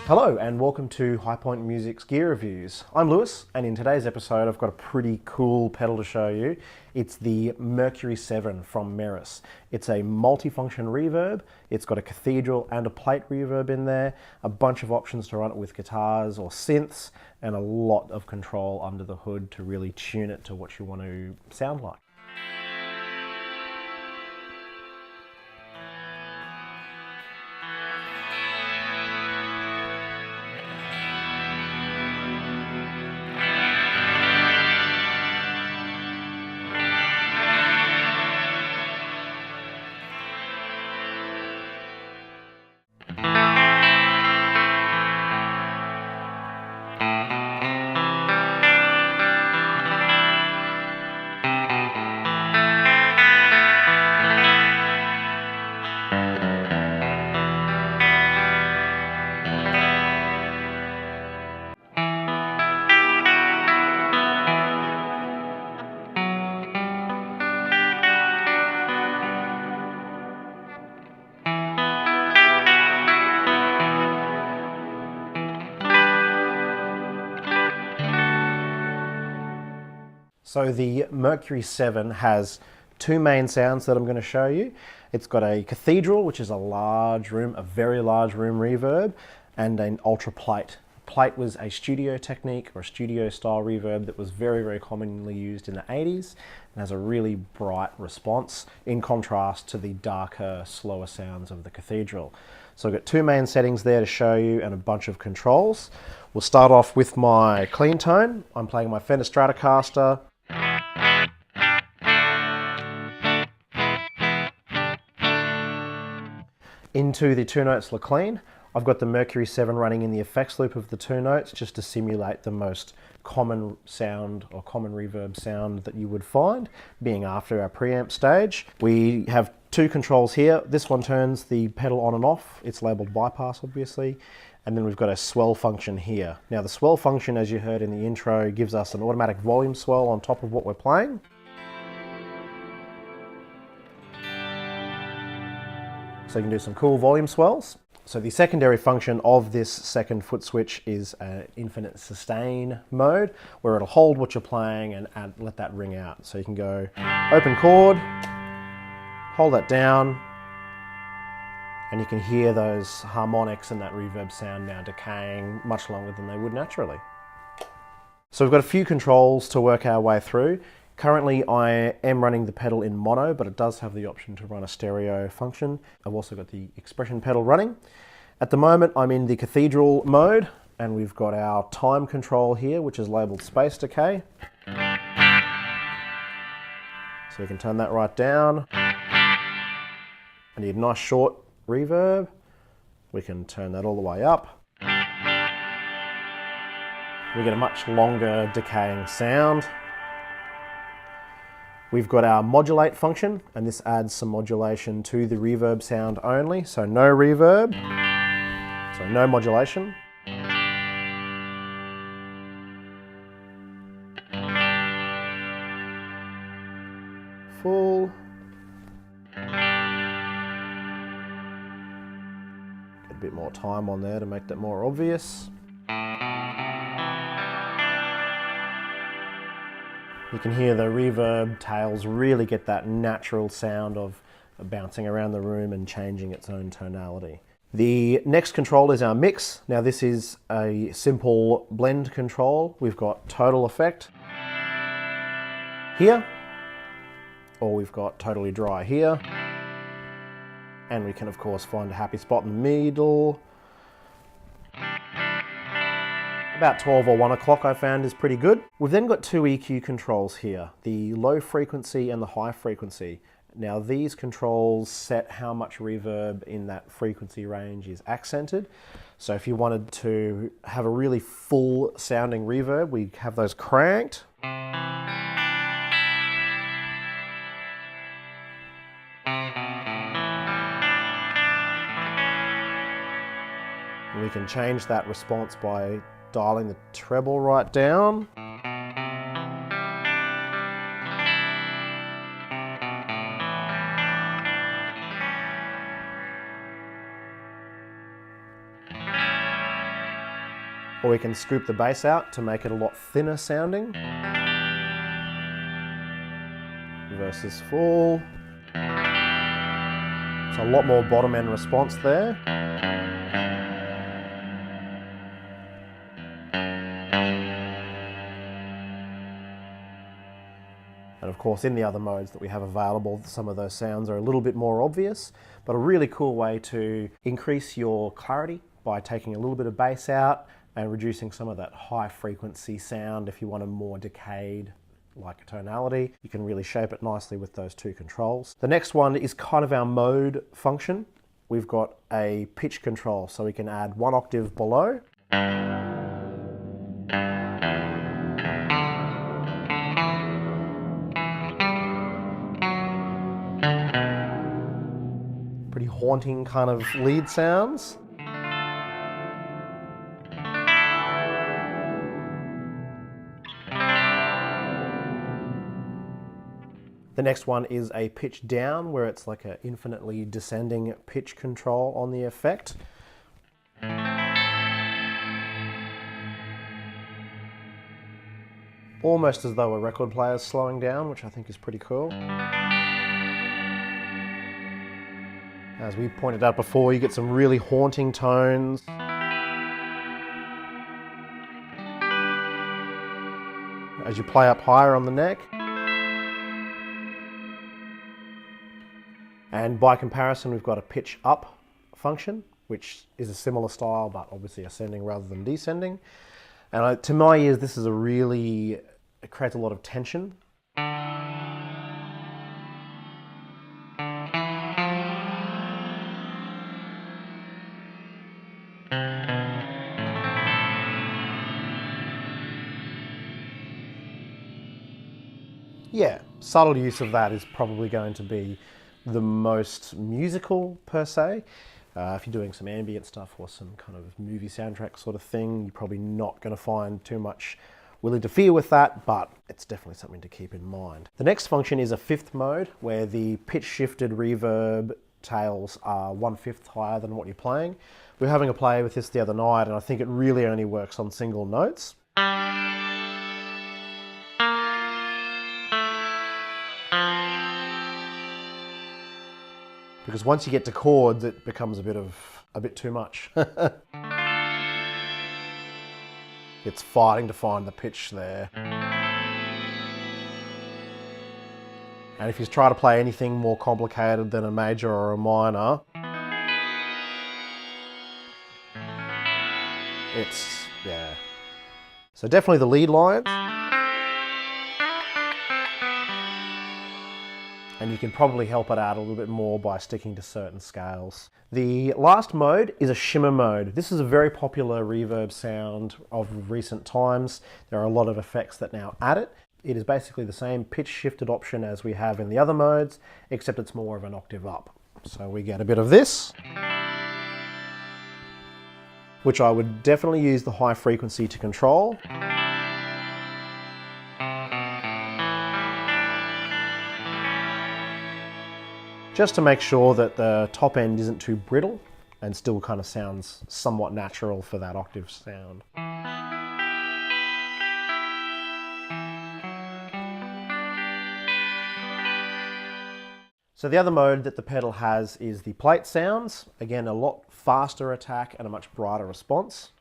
Hello and welcome to High Point Music's Gear Reviews. I'm Lewis, and in today's episode I've got a pretty cool pedal to show you. It's the Mercury 7 from Meris. It's a multifunction reverb. It's got a cathedral and a plate reverb in there, a bunch of options to run it with guitars or synths, and a lot of control under the hood to really tune it to what you want to sound like. So the Mercury 7 has two main sounds that I'm going to show you. It's got a cathedral, which is a large room, a very large room reverb, and an ultra plate. Plate was a studio technique or a studio style reverb that was very, very commonly used in the 80s and has a really bright response in contrast to the darker, slower sounds of the cathedral. So I've got two main settings there to show you and a bunch of controls. We'll start off with my clean tone. I'm playing my Fender Stratocaster. Into the two notes La Clean. I've got the Mercury 7 running in the effects loop of the two notes just to simulate the most common sound or common reverb sound that you would find, being after our preamp stage. We have two controls here. This one turns the pedal on and off. It's labeled bypass, obviously. And then we've got a swell function here. Now the swell function, as you heard in the intro, gives us an automatic volume swell on top of what we're playing. So you can do some cool volume swells. So the secondary function of this second foot switch is an infinite sustain mode, where it'll hold what you're playing and let that ring out. So you can go open chord, hold that down, and you can hear those harmonics and that reverb sound now decaying much longer than they would naturally. So we've got a few controls to work our way through. Currently I am running the pedal in mono, but it does have the option to run a stereo function. I've also got the expression pedal running. At the moment I'm in the cathedral mode, and we've got our time control here, which is labeled space decay. So we can turn that right down. I need a nice short reverb. We can turn that all the way up. We get a much longer decaying sound. We've got our modulate function, and this adds some modulation to the reverb sound only. So no reverb, so no modulation. Full. Get a bit more time on there to make that more obvious. You can hear the reverb tails really get that natural sound of bouncing around the room and changing its own tonality. The next control is our mix. Now this is a simple blend control. We've got total effect here, or we've got totally dry here. And we can of course find a happy spot in the middle. About 12 or 1 o'clock I found is pretty good. We've then got two EQ controls here, the low frequency and the high frequency. Now these controls set how much reverb in that frequency range is accented. So if you wanted to have a really full sounding reverb, we have those cranked. We can change that response by dialing the treble right down. or we can scoop the bass out to make it a lot thinner sounding. Versus full. So a lot more bottom end response there. And of course, in the other modes that we have available, some of those sounds are a little bit more obvious, but a really cool way to increase your clarity by taking a little bit of bass out and reducing some of that high frequency sound. If you want a more decayed like a tonality, you can really shape it nicely with those two controls. The next one is kind of our mode function. We've got a pitch control, so we can add 1 octave below. Pretty haunting kind of lead sounds. The next one is a pitch down, where it's like an infinitely descending pitch control on the effect. Almost as though a record player is slowing down, which I think is pretty cool. As we pointed out before, you get some really haunting tones. As you play up higher on the neck. And by comparison, we've got a pitch up function, which is a similar style, but obviously ascending rather than descending. And to my ears, this is it creates a lot of tension. Yeah, subtle use of that is probably going to be the most musical per se. If you're doing some ambient stuff or some kind of movie soundtrack sort of thing, you're probably not going to find too much will interfere with that, but it's definitely something to keep in mind. The next function is a 5th mode, where the pitch shifted reverb tails are 1/5 higher than what you're playing. We were having a play with this the other night, and I think it really only works on single notes. Because once you get to chords, it becomes a bit too much. It's fighting to find the pitch there. And if you try to play anything more complicated than a major or a minor, yeah. So definitely the lead lines. And you can probably help it out a little bit more by sticking to certain scales. The last mode is a shimmer mode. This is a very popular reverb sound of recent times. There are a lot of effects that now add it. It is basically the same pitch shifted option as we have in the other modes, except it's more of an octave up. So we get a bit of this, which I would definitely use the high frequency to control. Just to make sure that the top end isn't too brittle and still kind of sounds somewhat natural for that octave sound. So the other mode that the pedal has is the plate sounds. Again, a lot faster attack and a much brighter response.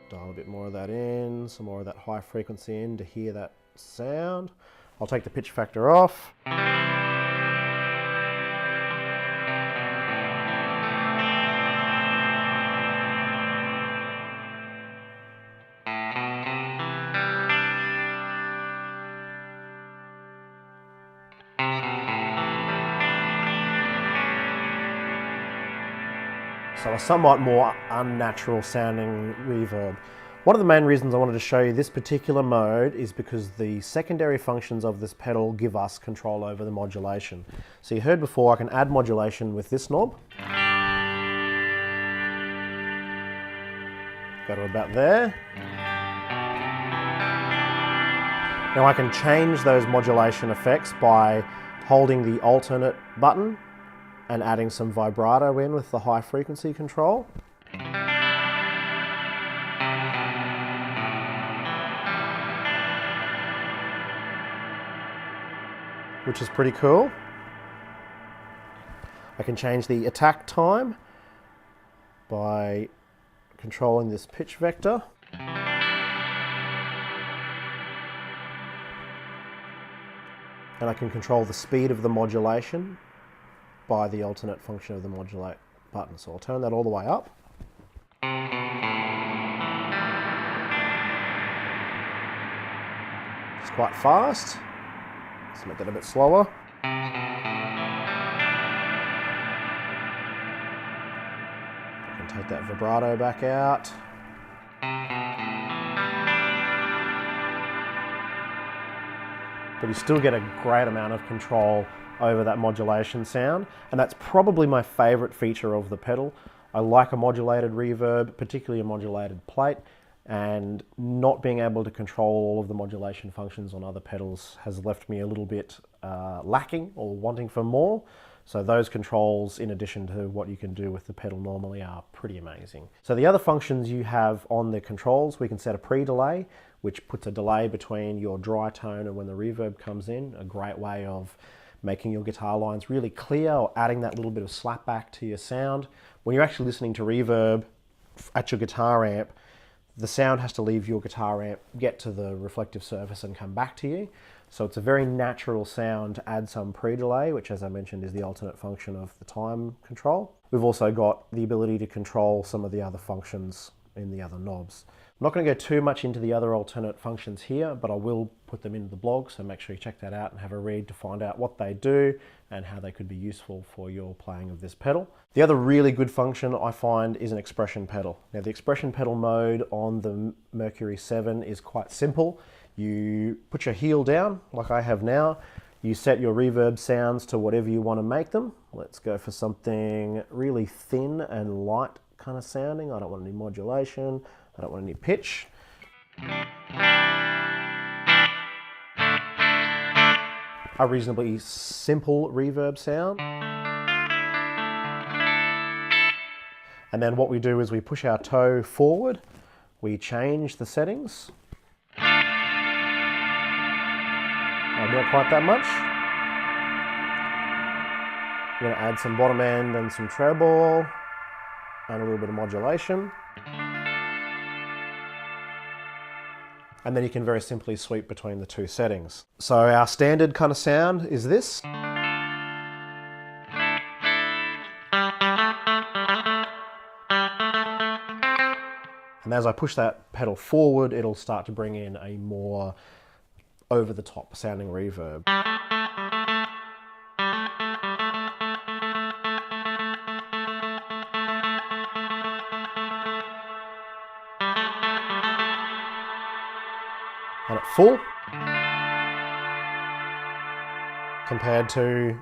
Dial a bit more of that in, some more of that high frequency in to hear that sound. I'll take the pitch factor off. So a somewhat more unnatural sounding reverb. One of the main reasons I wanted to show you this particular mode is because the secondary functions of this pedal give us control over the modulation. So you heard before, I can add modulation with this knob. Go to about there. Now I can change those modulation effects by holding the alternate button and adding some vibrato in with the high frequency control. Which is pretty cool. I can change the attack time by controlling this pitch vector. And I can control the speed of the modulation by the alternate function of the modulate button. So I'll turn that all the way up. It's quite fast. Let's make it a bit slower. I can take that vibrato back out. But you still get a great amount of control over that modulation sound, and that's probably my favorite feature of the pedal. I like a modulated reverb, particularly a modulated plate, and not being able to control all of the modulation functions on other pedals has left me a little bit lacking or wanting for more. So those controls, in addition to what you can do with the pedal normally, are pretty amazing. So the other functions you have on the controls, we can set a pre-delay, which puts a delay between your dry tone and when the reverb comes in. A great way of making your guitar lines really clear or adding that little bit of slapback to your sound. When you're actually listening to reverb at your guitar amp, the sound has to leave your guitar amp, get to the reflective surface and come back to you. So it's a very natural sound to add some pre-delay, which, as I mentioned, is the alternate function of the time control. We've also got the ability to control some of the other functions in the other knobs. I'm not going to go too much into the other alternate functions here, but I will put them into the blog, so make sure you check that out and have a read to find out what they do and how they could be useful for your playing of this pedal. The other really good function I find is an expression pedal. Now, the expression pedal mode on the Mercury 7 is quite simple. You put your heel down, like I have now. You set your reverb sounds to whatever you want to make them. Let's go for something really thin and light kind of sounding. I don't want any modulation. I don't want any pitch. A reasonably simple reverb sound. And then what we do is we push our toe forward, we change the settings. Not quite that much. I'm going to add some bottom end and some treble and a little bit of modulation. And then you can very simply sweep between the two settings. So our standard kind of sound is this. And as I push that pedal forward, it'll start to bring in a more over-the-top sounding reverb. And at full, compared to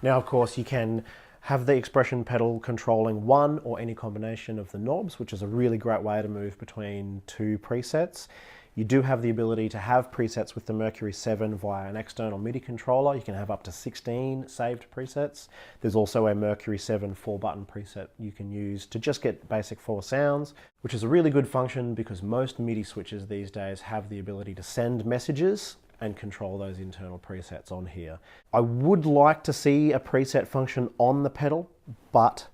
now, of course, you can have the expression pedal controlling one or any combination of the knobs, which is a really great way to move between two presets. You do have the ability to have presets with the Mercury 7 via an external MIDI controller. You can have up to 16 saved presets. There's also a Mercury 7 4-button preset you can use to just get basic 4 sounds, which is a really good function because most MIDI switches these days have the ability to send messages and control those internal presets on here. I would like to see a preset function on the pedal, but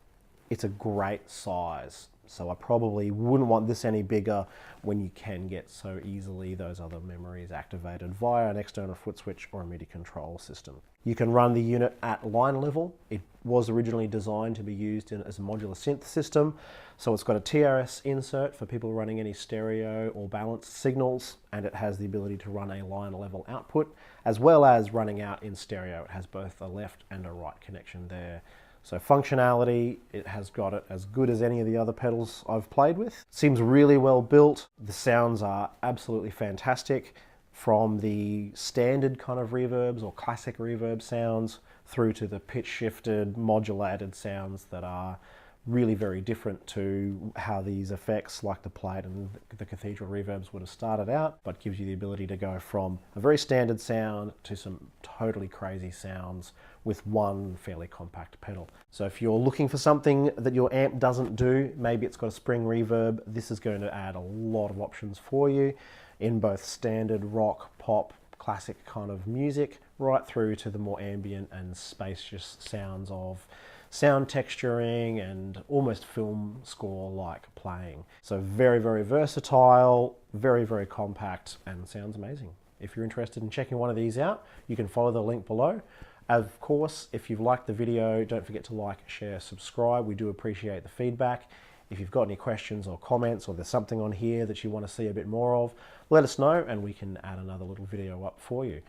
it's a great size. So I probably wouldn't want this any bigger when you can get so easily those other memories activated via an external foot switch or a MIDI control system. You can run the unit at line level. It was originally designed to be used as a modular synth system. So it's got a TRS insert for people running any stereo or balanced signals, and it has the ability to run a line level output, as well as running out in stereo. It has both a left and a right connection there. So functionality, it has got it as good as any of the other pedals I've played with. Seems really well built. The sounds are absolutely fantastic, from the standard kind of reverbs or classic reverb sounds through to the pitch shifted, modulated sounds that are really very different to how these effects like the plate and the cathedral reverbs would have started out, but gives you the ability to go from a very standard sound to some totally crazy sounds with one fairly compact pedal. So if you're looking for something that your amp doesn't do, maybe it's got a spring reverb, this is going to add a lot of options for you in both standard rock, pop, classic kind of music, right through to the more ambient and spacious sounds of sound texturing and almost film score like playing. So very, very versatile, very, very compact, and sounds amazing. If you're interested in checking one of these out, you can follow the link below. Of course, if you've liked the video, don't forget to like, share, subscribe. We do appreciate the feedback. If you've got any questions or comments, or there's something on here that you want to see a bit more of, let us know and we can add another little video up for you.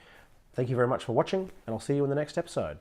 Thank you very much for watching, and I'll see you in the next episode.